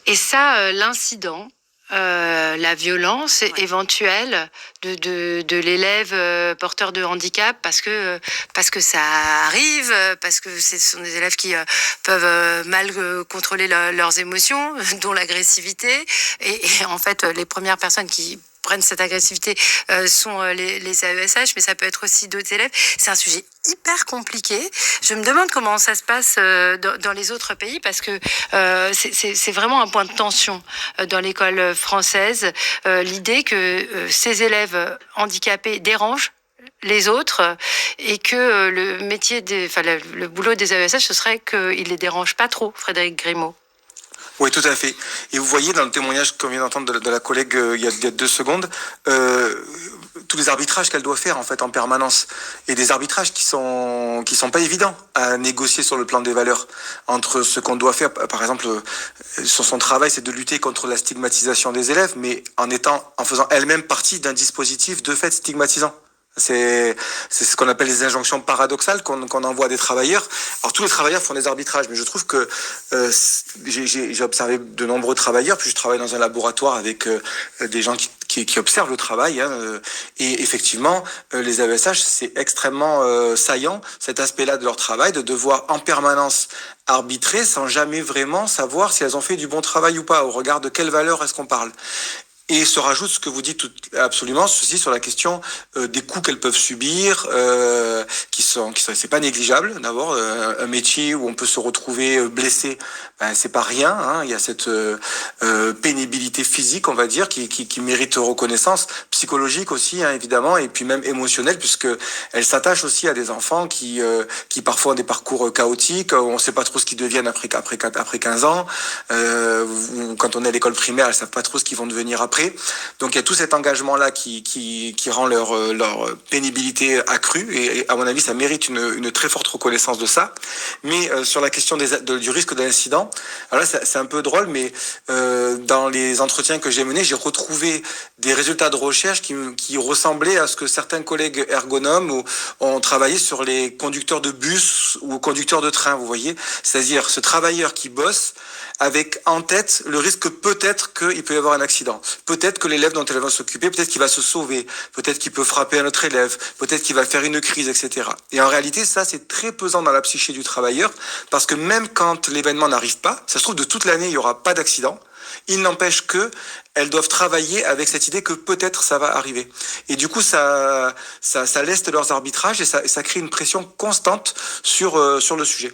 Et ça, l'incident, la violence éventuelle de l'élève porteur de handicap parce que ça arrive, parce que ce sont des élèves qui peuvent mal contrôler leurs émotions, dont l'agressivité. Et en fait, les premières personnes qui prennent cette agressivité sont les AESH, mais ça peut être aussi d'autres élèves. C'est un sujet hyper compliqué. Je me demande comment ça se passe dans les autres pays, parce que c'est vraiment un point de tension dans l'école française, l'idée que ces élèves handicapés dérangent les autres, et que le métier le boulot des AESH, ce serait qu'ils les dérangent pas trop, Frédéric Grimaud. Oui, tout à fait. Et vous voyez dans le témoignage qu'on vient d'entendre de la collègue il y a 2 secondes, tous les arbitrages qu'elle doit faire en fait en permanence, et des arbitrages qui sont pas évidents à négocier sur le plan des valeurs entre ce qu'on doit faire. Par exemple, son travail, c'est de lutter contre la stigmatisation des élèves, mais en faisant elle-même partie d'un dispositif de fait stigmatisant. C'est ce qu'on appelle les injonctions paradoxales qu'on envoie à des travailleurs. Alors tous les travailleurs font des arbitrages, mais je trouve que j'ai observé de nombreux travailleurs, puis je travaille dans un laboratoire avec des gens qui observent le travail, et effectivement les AESH, c'est extrêmement saillant, cet aspect-là de leur travail, de devoir en permanence arbitrer sans jamais vraiment savoir si elles ont fait du bon travail ou pas, au regard de quelle valeur est-ce qu'on parle. Et se rajoute ce que vous dites absolument, ceci sur la question des coups qu'elles peuvent subir, qui sont c'est pas négligeable. D'abord, un métier où on peut se retrouver blessé, c'est pas rien. Hein. Il y a cette pénibilité physique, on va dire, qui mérite reconnaissance, psychologique aussi, hein, évidemment, et puis même émotionnelle, puisque elle s'attache aussi à des enfants qui parfois ont des parcours chaotiques. On ne sait pas trop ce qu'ils deviennent après 15 ans. Quand on est à l'école primaire, elles savent pas trop ce qu'ils vont devenir après. Donc il y a tout cet engagement-là qui rend leur pénibilité accrue, et à mon avis ça mérite une très forte reconnaissance de ça. Mais sur la question du risque d'incident, alors là c'est un peu drôle, mais dans les entretiens que j'ai menés, j'ai retrouvé des résultats de recherche qui ressemblaient à ce que certains collègues ergonomes ont travaillé sur les conducteurs de bus ou conducteurs de train, vous voyez, c'est-à-dire ce travailleur qui bosse avec en tête le risque peut-être qu'il peut y avoir un accident. Peut-être que l'élève dont elle va s'occuper, peut-être qu'il va se sauver, peut-être qu'il peut frapper un autre élève, peut-être qu'il va faire une crise, etc. Et en réalité, ça, c'est très pesant dans la psyché du travailleur, parce que même quand l'événement n'arrive pas, ça se trouve de toute l'année, il n'y aura pas d'accident. Il n'empêche que elles doivent travailler avec cette idée que peut-être ça va arriver. Et du coup, ça leste leurs arbitrages, et ça crée une pression constante sur le sujet.